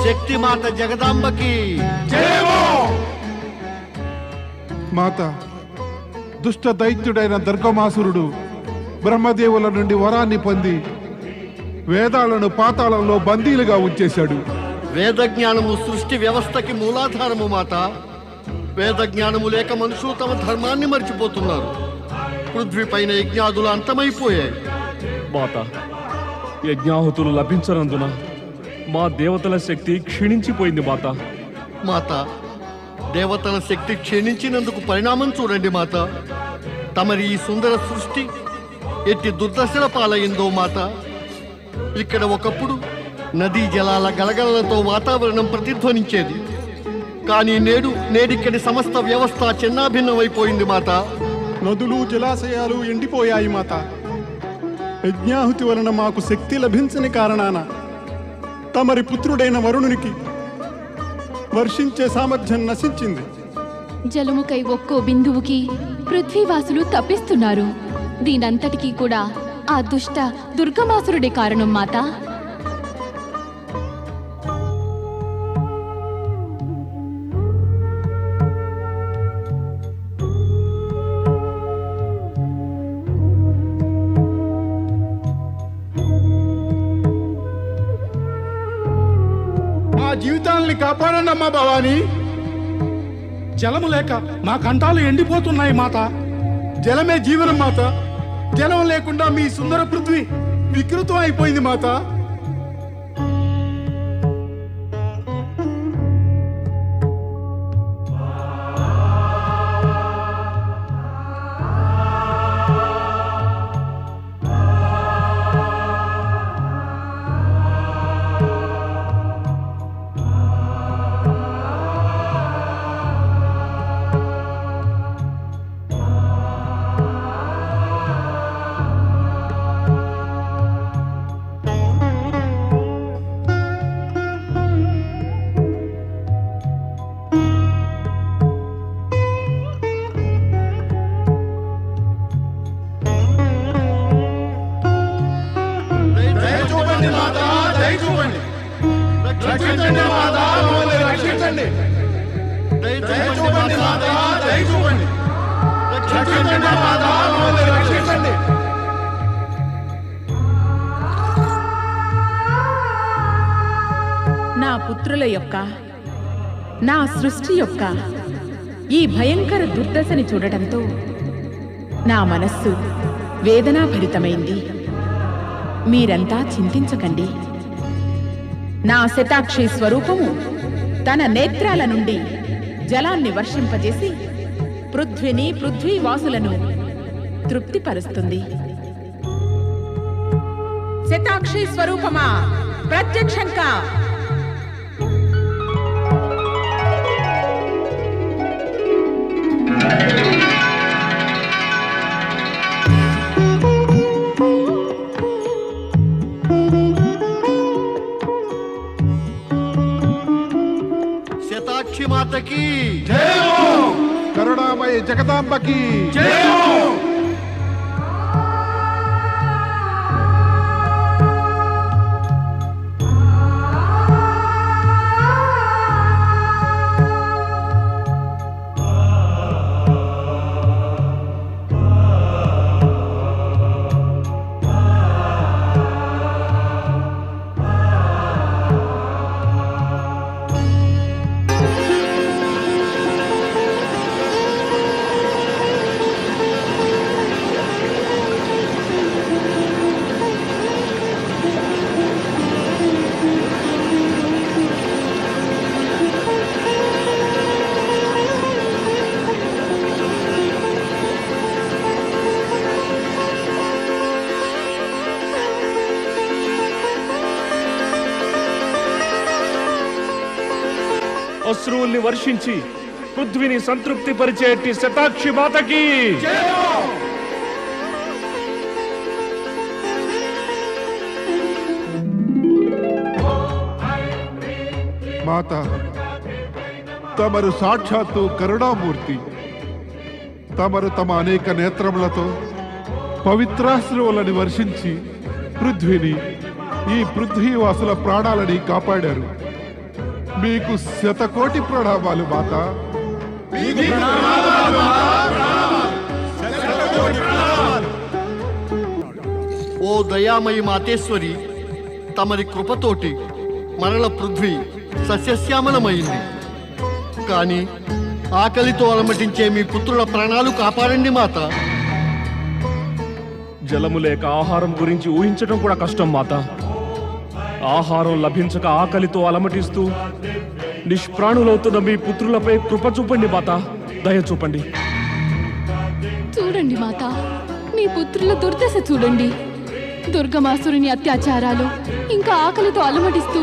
శక్తిమాత జగదాంబకి మాత, దుష్ట దైత్యుడైన దుర్గమాసురుడు బ్రహ్మదేవుల నుండి వరాన్ని పొంది వేదాలను పాతాళంలో బందీలుగా ఉంచేశాడు. వేదజ్ఞానము సృష్టి వ్యవస్థకి మూలాధారము మాత. వేదజ్ఞానము లేక మనుషులు తమ ధర్మాన్ని మర్చిపోతున్నారు. పృథ్వీపైన యజ్ఞాదులు అంతమైపోయాయి. మాత, యజ్ఞాహుతులు లభించనందున మా దేవతల శక్తి క్షీణించిపోయింది మాత. మాత, దేవతల శక్తి క్షీణించినందుకు పరిణామం చూడండి మాత. తమరి ఈ సుందర సృష్టి ఎట్టి దుర్దశల పాలయ్యిందో మాత. ఇక్కడ ఒకప్పుడు నదీ జలాల గలగలలతో వాతావరణం ప్రతిధ్వనించేది. కానీ నేడిక్కడి సమస్త వ్యవస్థ చిన్నాభిన్నమైపోయింది మాత. నదులు జలాశయాలు ఎండిపోయాయి మాత. యజ్ఞాహుతి వలన మాకు శక్తి లభించని కారణాన తమరి పుత్రుడైన వరుణునికి వర్షించే సామర్థ్యం నశించింది. జలముకై ఒక్కో బిందువుకి పృథ్వీవాసులు తప్పిస్తున్నారు. దీనంతటికీ కూడా ఆ దుష్ట దుర్గమాసురుడే కారణం మాత. మా జీవితాల్ని కాపాడండి అమ్మా భవాని. జలము లేక మా కంఠాలు ఎండిపోతున్నాయి మాత. జలమే జీవనం మాత. జలం లేకుండా మీ సుందర పృథ్వీ వికృతం అయిపోయింది మాత. నా పుత్రుల యొక్క, నా సృష్టి యొక్క ఈ భయంకర దుర్దశని చూడటంతో నా మనస్సు వేదనాభరితమైంది. మీరంతా చింతించకండి. నా శతాక్షి స్వరూపము తన నేత్రాల నుండి జలాన్ని వర్షింపజేసి పృథ్వీని, పృథ్వీవాసులను తృప్తిపరుస్తుంది. శతాక్షి స్వరూపమా, ప్రత్యక్షంగా శతాక్షి మాతకి, కరుణామయ జగదాంబకి. అశ్రువుల్ని వర్షించి పృథ్వీని సంతృప్తి పరిచేటి శతాక్షి మాతకి. మాత, తమరు సాక్షాత్తు కరుణామూర్తి. తమరు తమ అనేక నేత్రములతో పవిత్రాశ్రువులని వర్షించి పృథ్వీని, ఈ పృథ్వీవాసుల ప్రాణాలని కాపాడారు. మీకు శతకోటి ప్రణామాలు మాత. ఓ దయామయి మాతేశ్వరి, తమరి కృపతోటి మరల పృథ్వీ సస్యశ్యామలమైంది. కానీ ఆకలితో అలమటించే మీ పుత్రుల ప్రాణాలు కాపాడండి మాత. జలము లేక ఆహారం గురించి ఊహించడం కూడా కష్టం మాత. ఆహారం లభించక ఆకలితో అలమటిస్తూ నిష్ప్రాణులవుతున్న మీ పుత్రులపై కృప చూపండి మాత, దయ చూపండి. చూడండి మాత, మీ పుత్రుల దుర్దశ చూడండి. దుర్గమాసురుని అత్యాచారాలు, ఇంకా ఆకలితో అలమటిస్తూ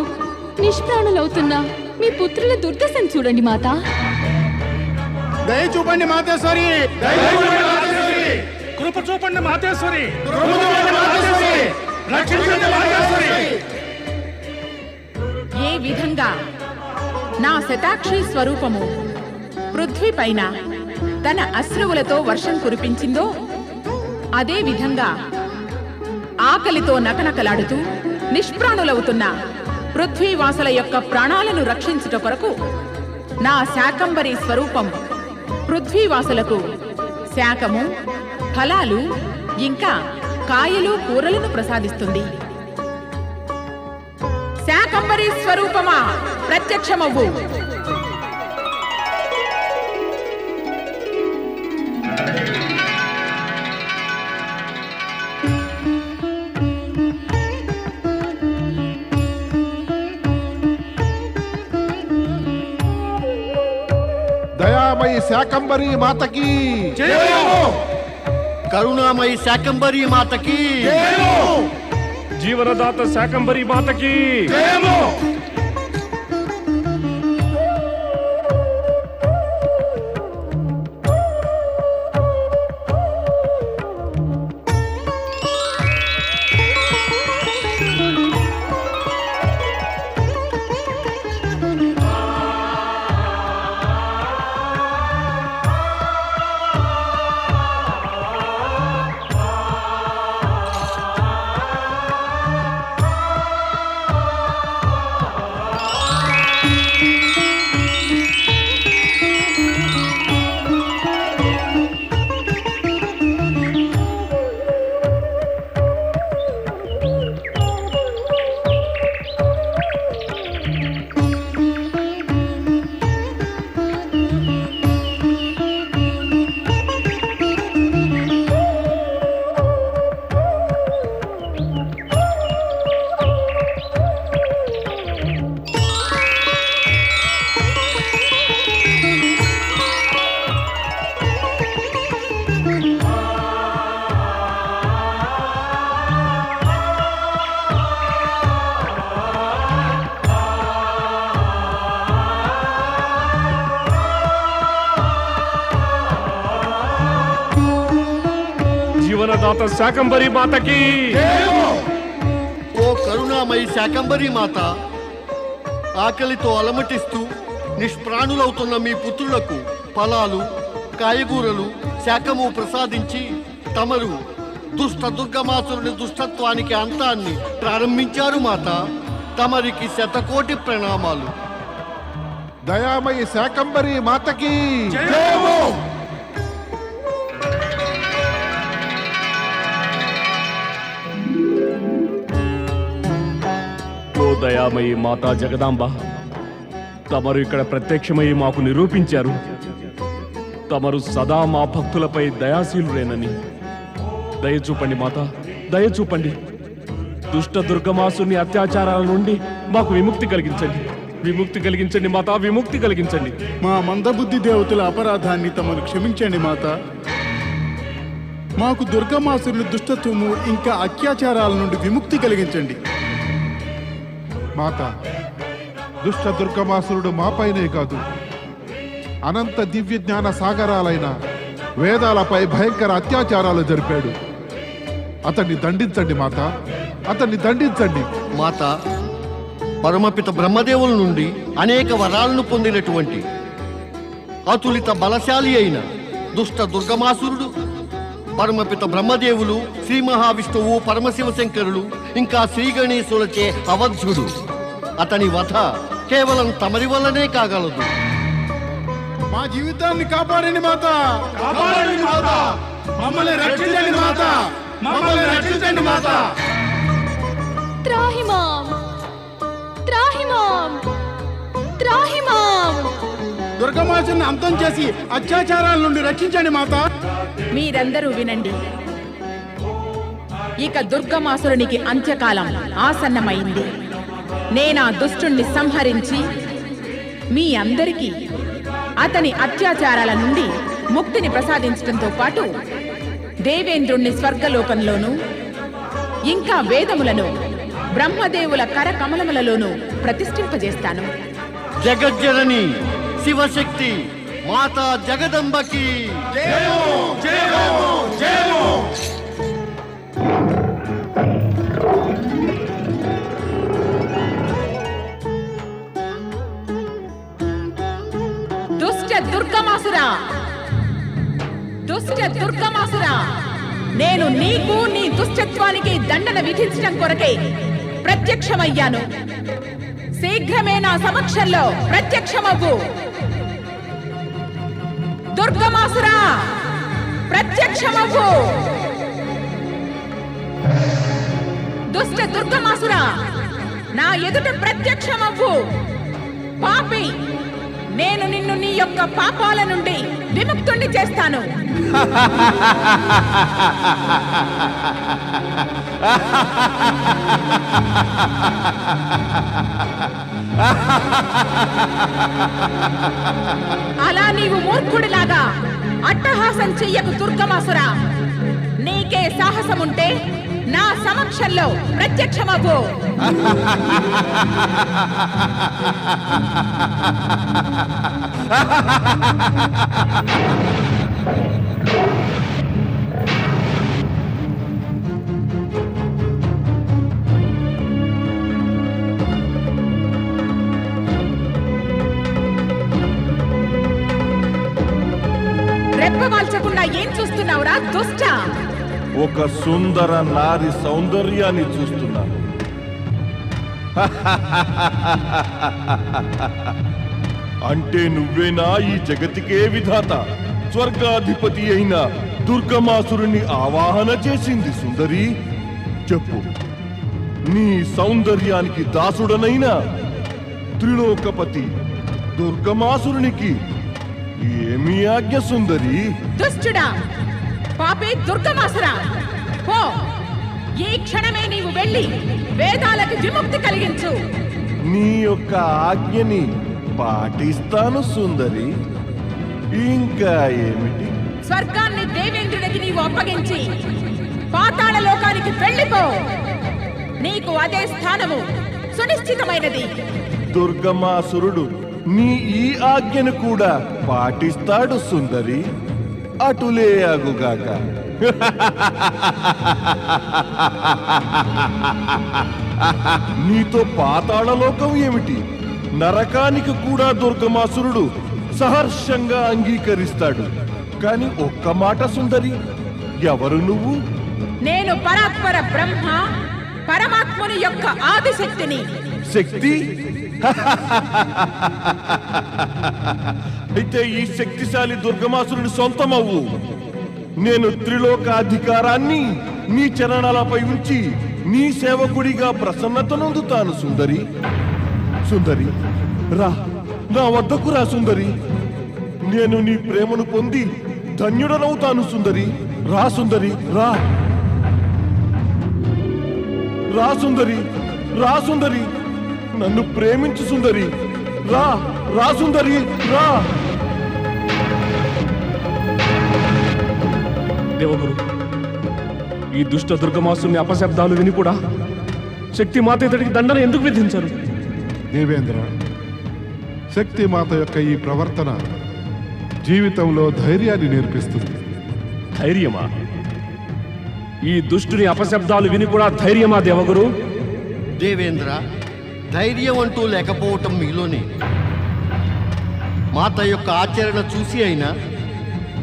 నిష్ప్రాణులవుతున్న మీ పుత్రుల దుర్దశను చూడండి మాత. దయ చూపండి మాతేశ్వరి. కృప చూపండి మాతేశ్వరి. ఏ విధంగా నా శతాక్షి స్వరూపము పృథ్వీ పైన తన అశ్రువులతో వర్షం కురిపించిందో, అదే విధంగా ఆకలితో నకనకలాడుతూ నిష్ప్రాణులవుతున్న పృథ్వీవాసుల యొక్క ప్రాణాలను రక్షించుట కొరకు నా శాకంబరి స్వరూపం పృథ్వీవాసులకు శాకము, ఫలాలు, ఇంకా కాయలు, కూరలను ప్రసాదిస్తుంది. శాకంబరి స్వరూపమా, ప్రత్యక్షమవ్వు. దయామయి శాకంబరి మాతకి, కరుణామయి శాకంబరి మాతకి, జీవనదాత శాకంబరి మాతకి. జీవనదాత శాకంబరి మాతకి. ఓ కరుణామయి శాకంబరి మాత, ఆకలితో అలమటిస్తూ నిష్ప్రాణులవుతున్న మీ పుత్రులకు ఫలాలు, కాయగూరలు, శాకము ప్రసాదించి తమరు దుష్ట దుర్గమాసురుని దుష్టత్వానికి అంతాన్ని ప్రారంభించారు మాత. తమరికి శతకోటి ప్రణామాలు. దయామయి శాకంబరి మాతకి. ఓ దయామయి మాతా జగదాంబ, తమరు ఇక్కడ ప్రత్యక్షమై మాకు నిరూపించారు తమరు సదా మా భక్తులపై దయాశీలురేనని. దయ చూపండి మాత, దయ చూపండి. దుష్ట దుర్గమాసుని అత్యాచారాల నుండి మాకు విముక్తి కలిగించండి. విముక్తి కలిగించండి మాత, విముక్తి కలిగించండి. మా మందబుద్ధి దేవతల అపరాధాన్ని తమను క్షమించండి మాత. మాకు దుర్గమాసురుని దుష్టత్వము ఇంకా అత్యాచారాల నుండి విముక్తి కలిగించండి. మాత, దుష్ట దుర్గమాసురుడు మాపైనే కాదు, అనంత దివ్య జ్ఞాన సాగరాలైన వేదాలపై భయంకర అత్యాచారాలు జరిపాడు. అతన్ని దండించండి మాత, అతన్ని దండించండి. మాత, పరమపిత బ్రహ్మదేవుల నుండి అనేక వరాలను పొందినటువంటి అతులిత బలశాలి అయిన దుష్ట దుర్గమాసురుడు పరమపిత బ్రహ్మదేవులు, శ్రీ మహావిష్ణువు, పరమశివ శంకరులు, ఇంకా శ్రీ గణేశులచే అవధ్యుడు. అతని వధ కేవలం తమరి వల్లనే కాగలదు. మా జీవితాన్ని కాపాడండి మాత, కాపాడండి మాత, మమ్మల్ని రక్షించండి మాత, మమ్మల్ని రక్షించండి మాత. త్రాహిమాం త్రాహిమాం త్రాహిమాం. దుర్గమాసుని అంతం చేసి అత్యాచారాల నుండి రక్షించండి మాత. మీరందరూ వినండి. ఇక దుర్గమాసురునికి అంత్యకాలం ఆసన్నమైంది. నేనా దుష్టుణ్ణి సంహరించి మీ అందరికీ అతని అత్యాచారాల నుండి ముక్తిని ప్రసాదించడంతో పాటు దేవేంద్రుణ్ణి స్వర్గలోకంలోనూ ఇంకా వేదములను బ్రహ్మదేవుల కరకమలములలోనూ ప్రతిష్ఠింపజేస్తాను. జగజ్జనని శివశక్తి మాతా జగదంబకి జయము జయము జయము. దుష్ట దుర్గమాసురా, దుష్ట దుర్గమాసురా, నేను నీకు నీ దుష్టత్వానికి దండన విధించడం కొరకే ప్రత్యక్షమయ్యాను. శీఘ్రమే నా సమక్షంలో ప్రత్యక్షమవ్వు. దుర్గమాసురా, ప్రత్యక్షమవ్వు. దుష్ట దుర్గమాసురా, నా ఎదుట ప్రత్యక్షమవ్వు. పాపి, నేను నిన్ను నీ యొక్క పాపాల నుండి విముక్తుణ్ణి చేస్తాను. అలా నీవు మూర్ఖుడిలాగా అట్టహాసం చెయ్యకు దుర్గమాసురా. నీకే సాహసముంటే నా సమక్షంలో ప్రత్యక్షమవ్వు. రెప్పవాల్చకుండా ఏం చూస్తున్నావురా దుష్ట? ఒక సుందర నారి సౌందర్యాన్ని చూస్తున్నాను. అంటే నువ్వేనా ఈ జగతికే విధాత, స్వర్గాధిపతి అయిన దుర్గమాసురుని ఆవాహన చేసింది సుందరి? చెప్పు, నీ సౌందర్యానికి దాసుడనైన త్రిలోకపతి దుర్గమాసురునికి ఏమి ఆజ్ఞ సుందరి? దుష్టుడా, పాపే దుర్గమాసురా, పో! ఈ క్షణమే నీవు వెళ్ళి వేదాలకు విముక్తి కలిగించు. నీ యొక్క ఆజ్ఞని పాటిస్తాను సుందరి. ఇంకా ఏమిటి? స్వర్గాన్ని దేవేంద్రుడికి నీవు అప్పగించి పాతాళ లోకానికి వెళ్ళిపో. నీకు అదే స్థానము సునిశ్చితమైనది. దుర్గమాసురుడు నీ ఈ ఆజ్ఞను కూడా పాటిస్తాడు సుందరి. అటులే అగుగాక. నీతో పాతాళలోకం ఏమిటి? నరకానికి కూడా దుర్గమాసురుడు సహర్షంగా అంగీకరిస్తాడు. కాని ఒక్క మాట సుందరి, ఎవరు నువ్వు? నేను పరాత్పర బ్రహ్మ పరమాత్ముని యొక్క ఆదిశక్తిని. శక్తి? అయితే ఈ శక్తిశాలి దుర్గమాసురుని సొంతమవ్వు. నేను త్రిలోకాధికారాన్ని నీ చరణాలపై ఉంచి నీ సేవకుడిగా ప్రసన్నత నొందుతాను సుందరి. సుందరి, రా, నా వద్దకు రా సుందరి. నేను నీ ప్రేమను పొంది ధన్యుడనవుతాను సుందరి. రా సుందరి, రా. రా సుందరి, రా సుందరి, నన్ను ప్రేమించు సుందరి. రా, రా సుందరి, రా. దేవగురు, ఈ దుష్ట దుర్గమాసుని అపశబ్దాలు విని కూడా శక్తి మాత ఇతడికి దండన ఎందుకు విధించరు? దేవేంద్ర, శక్తి మాత యొక్క ఈ ప్రవర్తన జీవితంలో ధైర్యాన్ని నేర్పిస్తుంది. ధైర్యమా? ఈ దుష్టుని అపశబ్దాలు విని కూడా ధైర్యమా దేవగురు? దేవేంద్ర, ధైర్యం అంటూ లేకపోవటం మీలోనే. మాత యొక్క ఆచరణ చూసి అయినా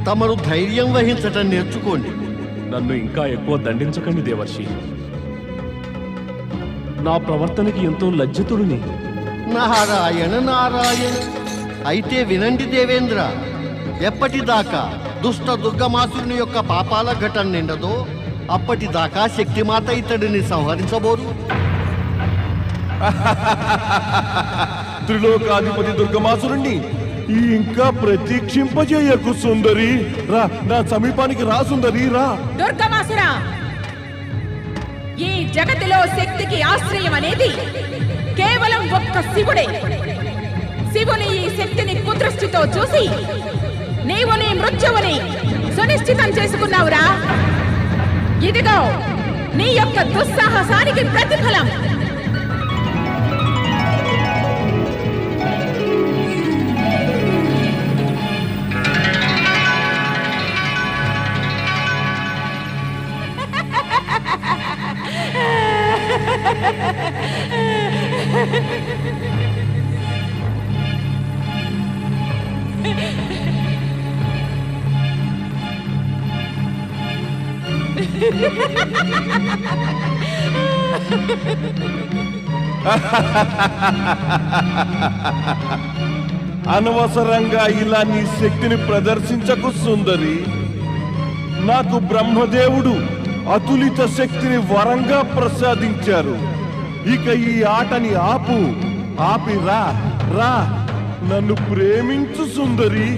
తమరు ధైర్యం వహించటం నేర్చుకోండి. నన్ను ఇంకా ఎక్కువ దండించకండి దేవర్షి. నా ప్రవర్తనకి ఎంతో లజ్జితుడిని. నారాయణ నారాయణ. అయితే వినండి దేవేంద్ర, ఎప్పటిదాకా దుష్ట దుర్గమాసురుని యొక్క పాపాల ఘటన నిండదో అప్పటిదాకా శక్తిమాత ఇతడిని సంహరించబోదు. త్రిలోకాధిపతి దుర్గమాసురుణ్ణి ఇంకా ప్రతీక్షింపజేయకు సుందరి. రా, నా సమీపానికి రా సుందరి, రా. దుర్గమాసురా, ఈ జగతిలో శక్తికి ఆశ్రయం అనేది కేవలం ఒక్క శివుడే. శివుని ఈ శక్తిని కుదృష్టితో చూసి నీవు నీ మృత్యువుని సునిశ్చితం చేసుకున్నావురా. ఇదిగో నీ యొక్క దుస్సాహసానికి ప్రతిఫలం. అనవసరంగా ఇలా నీ శక్తిని ప్రదర్శించకు సుందరి. నాకు బ్రహ్మదేవుడు అతులిత శక్తిని వరంగా ప్రసాదించారు. ఇక ఈ ఆటని ఆపి రా, రా. నన్ను ప్రేమించు సుందరి,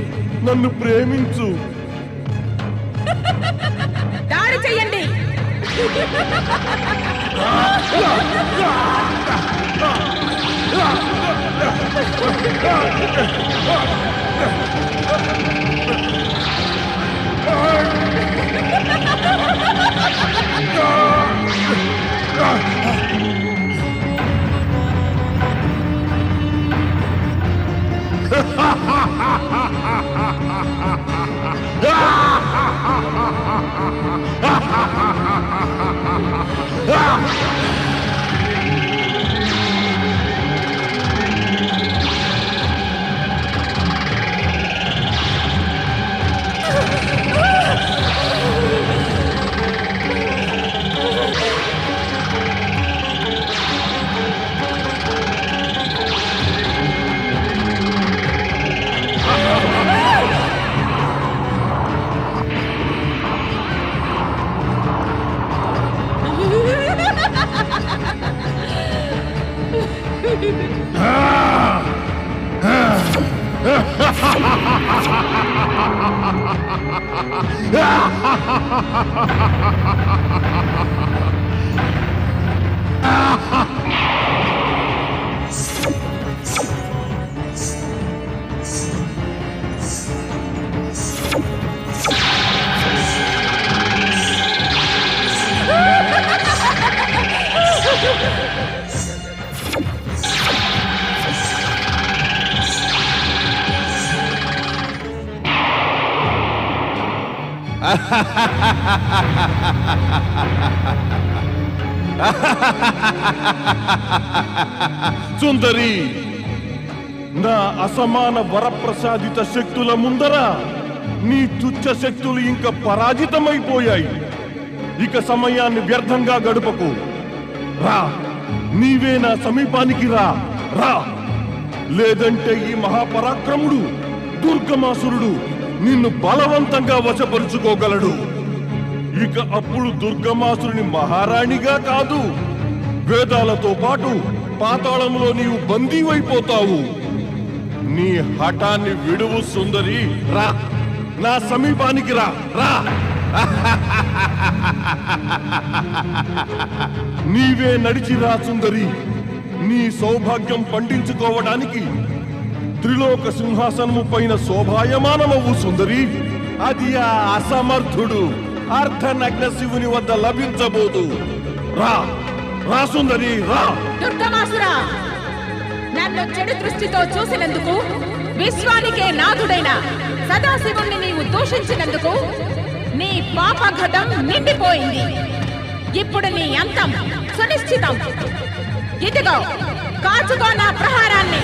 నన్ను ప్రేమించు. దాడి చెయ్యండి. సుందరి, నా అసమాన వరప్రసాదిత శక్తుల ముందర నీ తుచ్చ శక్తులు ఇంకా పరాజితమైపోయాయి. ఇక సమయాన్ని వ్యర్థంగా గడుపకు. రా, నీవే నా సమీపానికి రా, రా. లేదంటే ఈ మహాపరాక్రముడు దుర్గమాసురుడు నిన్ను బలవంతంగా వశపరుచుకోగలడు. ఇక అప్పుడు దుర్గమాసురుని మహారాణిగా కాదు, వేదాలతో పాటు పాతాళంలో నీవు బందీవైపోతావు. నీ హఠాన్ని విడువు సుందరి. రా, నా సమీపానికి రా, రా. నీవే నడిచిరా సుందరి. నీ సౌభాగ్యం పండించుకోవడానికి త్రిలోక సింహాసనము పైన శోభాయమానమవు సుందరి. అది ఆ అసమర్థుడు అర్ధనగ్న శివుని వద్ద లభించబోదు. రా, రా సుందరి, రా. దుర్గమాసురా, నన్ను చెడు దృష్టితో చూసినందుకు, విశ్వానికే నాథుడైన సదాశివుణ్ణి నీవు దూషించినందుకు నీ పాపఘటం నిండిపోయింది. ఇప్పుడు నీ అంతం సునిశ్చితం. ఇదిగో కాచుకో నా ప్రహారాన్ని.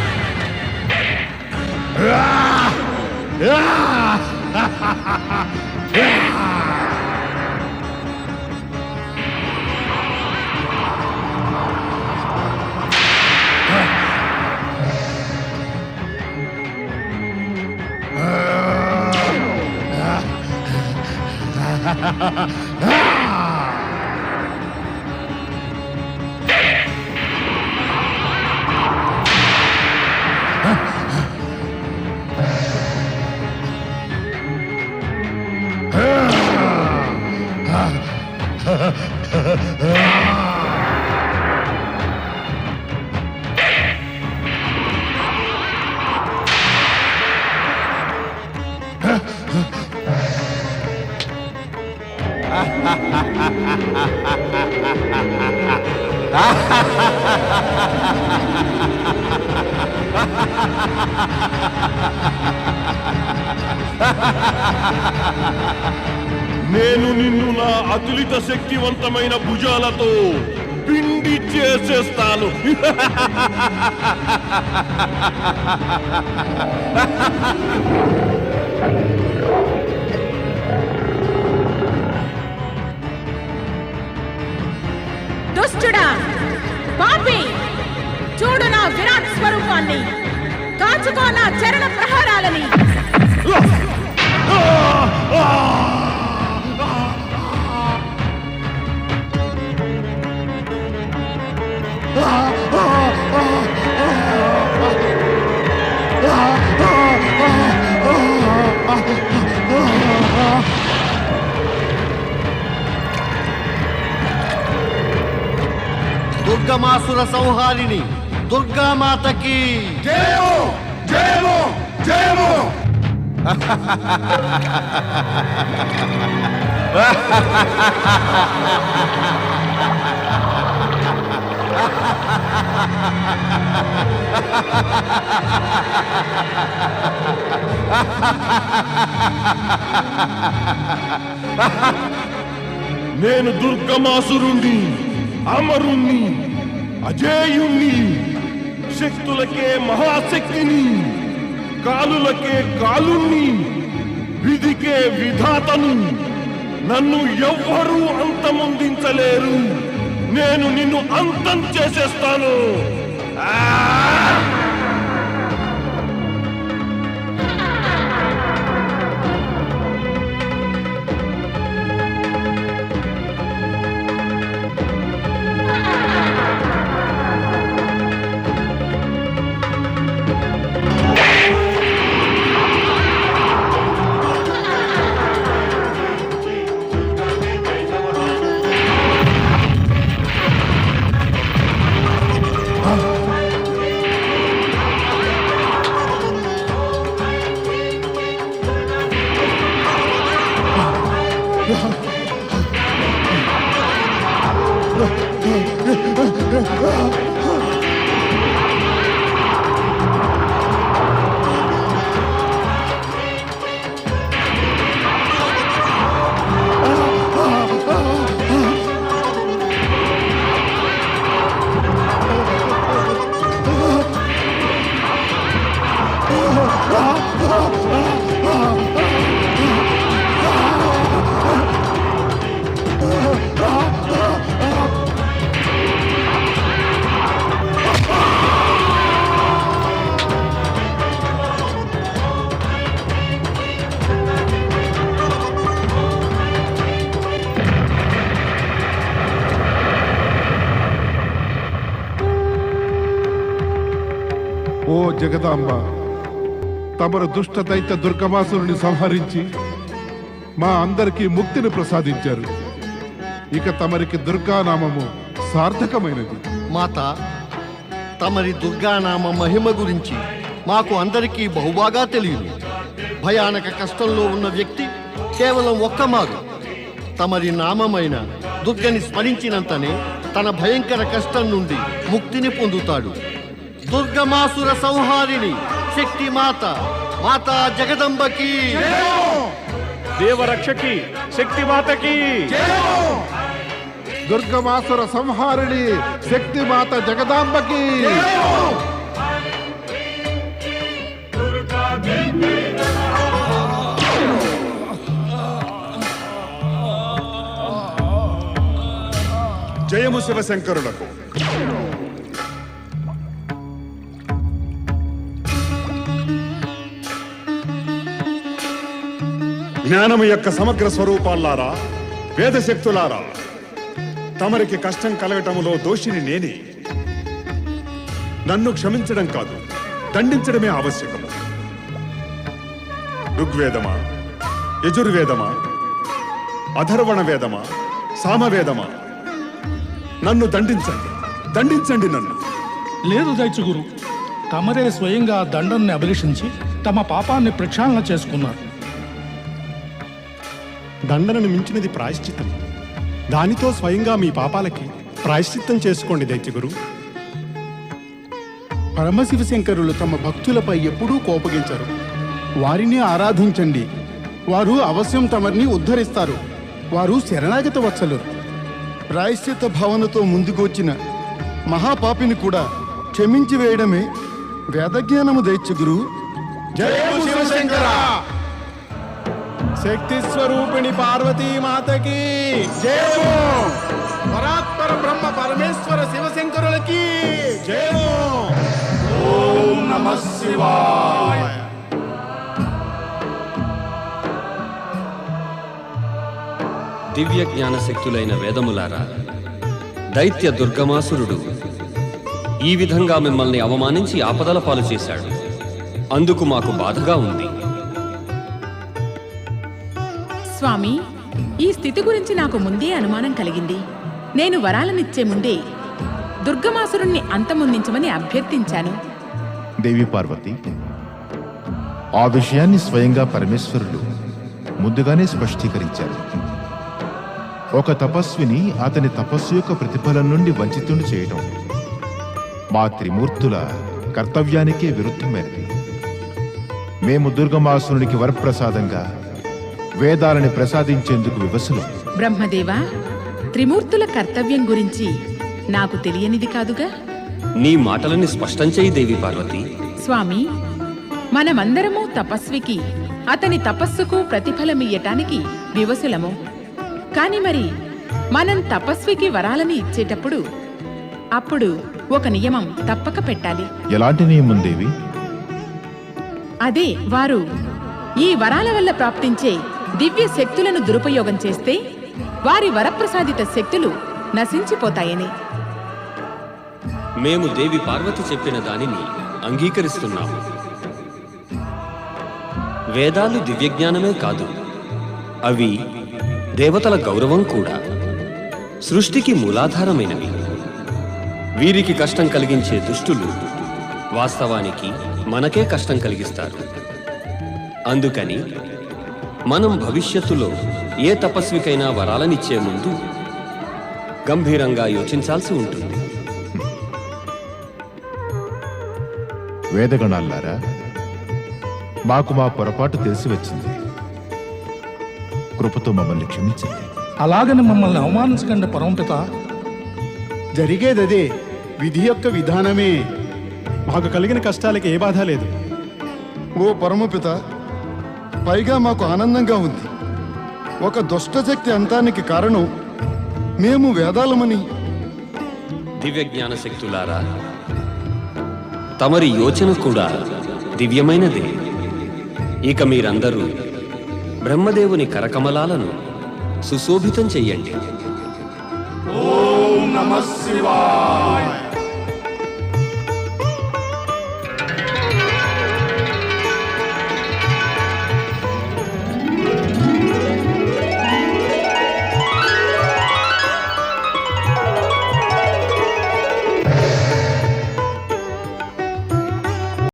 నేను నిన్ను నా అతులిత శక్తివంతమైన భుజాలతో పిండి చేసేస్తాను. దుష్టుడా, పాపి, చూడు నా విరాట్ స్వరూపాన్ని, కాచుకో నా చరణ ప్రహారాలని. దుర్గమాసుర సంహారిణి దుర్గామాతకి జయము జయము జయము. నేను దుర్గమాసురుణ్ణి, అమరుణ్ణి, అజేయుణ్ణి, శక్తులకే మహాశక్తిని, కాలులకే కాలుణ్ణి, విధికే విధాతను. నన్ను ఎవ్వరూ అంతమొందించలేరు. నేను నిన్ను అంతం చేసేస్తాను. ఓ జగదాంబ, తమరు దుష్ట దైత్య దుర్గమాసురుని సంహరించి మా అందరికీ ముక్తిని ప్రసాదించారు. ఇక తమరికి దుర్గానామము సార్థకమైనది. మాత, తమరి దుర్గానామ మహిమ గురించి మాకు అందరికీ బహుబాగా తెలియదు. భయానక కష్టంలో ఉన్న వ్యక్తి కేవలం ఒక్కమారు తమరి నామమైన దుర్గని స్మరించినంతనే తన భయంకర కష్టం నుండి ముక్తిని పొందుతాడు. దుర్గమాసుర సంహారిణి శక్తి మాత, మాతా జగదంబకి, దేవరక్షకి శక్తి మాతకి, దుర్గమాసుర సంహారిణి శక్తి మాత జగదాంబకి. జయము శివశంకరులకు. జ్ఞానము యొక్క సమగ్ర స్వరూపాల్లారా, వేదశక్తులారా, తమరికి కష్టం కలగటంలో దోషిని నేనే. నన్ను క్షమించడం కాదు, దండించడమే ఆవశ్యకం. ఋగ్వేదమా, యజుర్వేదమా, అథర్వణ వేదమా, సామవేదమా, నన్ను దండించండి, దండించండి నన్ను. లేదు దైత్యగురు, తమరే స్వయంగా దండన్ని అభిలషించి తమ పాపాన్ని ప్రక్షాళన చేసుకున్నారు. దండనను మించినది ప్రాయశ్చిత్తం. దానితో స్వయంగా మీ పాపాలకి ప్రాయశ్చిత్తం చేసుకోండి దైత్యగురు. పరమశివశంకరులు తమ భక్తులపై ఎప్పుడూ కోపగించరు. వారిని ఆరాధించండి, వారు అవశ్యం తమరిని ఉద్ధరిస్తారు. వారు శరణాగత వత్సలు. ప్రాయశ్చిత్త భావనతో ముందుకు వచ్చిన మహాపాపిని కూడా క్షమించి వేయడమే వేదజ్ఞానము దైత్యగురు. జయము శివశంకర! శక్తి స్వరూపిణి పార్వతీ మాతకి జయము! పరాత్పర బ్రహ్మ పరమేశ్వర శివశంకరులకి జయము! ఓం నమః శివాయ. దివ్య జ్ఞాన శక్తులైన వేదములారా, దైత్య దుర్గమాసురుడు ఈ విధంగా మిమ్మల్ని అవమానించి ఆపదల పాలు చేశాడు. అందుకు మాకు బాధగా ఉంది. స్వామి, ఈ స్థితి గురించి నాకు ముందే అనుమానం కలిగింది. నేను వరాలనిచ్చే ముందే దుర్గమాసురుణ్ణి అంతమొందించమని అభ్యర్థించాను. దేవి పార్వతి, ఆ విషయాన్ని స్వయంగా పరమేశ్వరుడు ముందుగానే స్పష్టీకరించారు. ఒక తపస్విని అతని తపస్సు యొక్క ప్రతిఫలం నుండి వంచితుడు చేయటం మా త్రిమూర్తుల కర్తవ్యానికే విరుద్ధమైనది. మేము దుర్గమాసురునికి వరప్రసాదంగా వేదాలని ప్రసాదించేందుకు వివసులు. బ్రహ్మదేవా, త్రిమూర్తుల కర్తవ్యం గురించి నాకు తెలియనిది కాదుగా. నీ మాటలని స్పష్టం చేయి దేవి పార్వతి. స్వామి, మనమందరము తపస్వికి అతని తపస్సుకు ప్రతిఫలమియ్యటానికి వివసులము. కాని మరి మనం తపస్వికి వరాలని ఇచ్చేటప్పుడు అప్పుడు ఒక నియమం తప్పక పెట్టాలి. ఎలాంటి నియమం దేవి? అదే, వారు ఈ వరాల వల్ల ప్రాప్తించే దివ్య శక్తులను దురుపయోగం చేస్తే వారి వరప్రసాదిత శక్తులు నశించిపోతాయని. మేము దేవి పార్వతి చెప్పిన దానిని అంగీకరిస్తున్నాము. వేదాలు దివ్యజ్ఞానమే కాదు, అవి దేవతల గౌరవం కూడా, సృష్టికి మూలాధారమైనవి. వీరికి కష్టం కలిగించే దుష్టులు వాస్తవానికి మనకే కష్టం కలిగిస్తారు. అందుకని మనం భవిష్యత్తులో ఏ తపస్వికైనా వరాలనిచ్చే ముందు గంభీరంగా యోచించాల్సి ఉంటుంది. వేదగణాల్లారా, మాకు మా పొరపాటు తెలిసి వచ్చింది. కృపతో మమ్మల్ని క్షమించండి. అలాగని మమ్మల్ని అవమానించకండి పరమపిత. జరిగేదదే, విధి యొక్క విధానమే. మాకు కలిగిన కష్టాలకి ఏ బాధ లేదు. ఓ పరమపిత, పైగా మాకు ఆనందంగా ఉంది. ఒక దుష్టశక్తి అంతానికి కారణం మేము వేదాలమని. దివ్యజ్ఞాన శక్తులారా, తమరి యోచన కూడా దివ్యమైనదే. ఇక మీరందరూ బ్రహ్మదేవుని కరకమలాలను సుశోభితం చెయ్యండి. ఓం నమః శివాయ.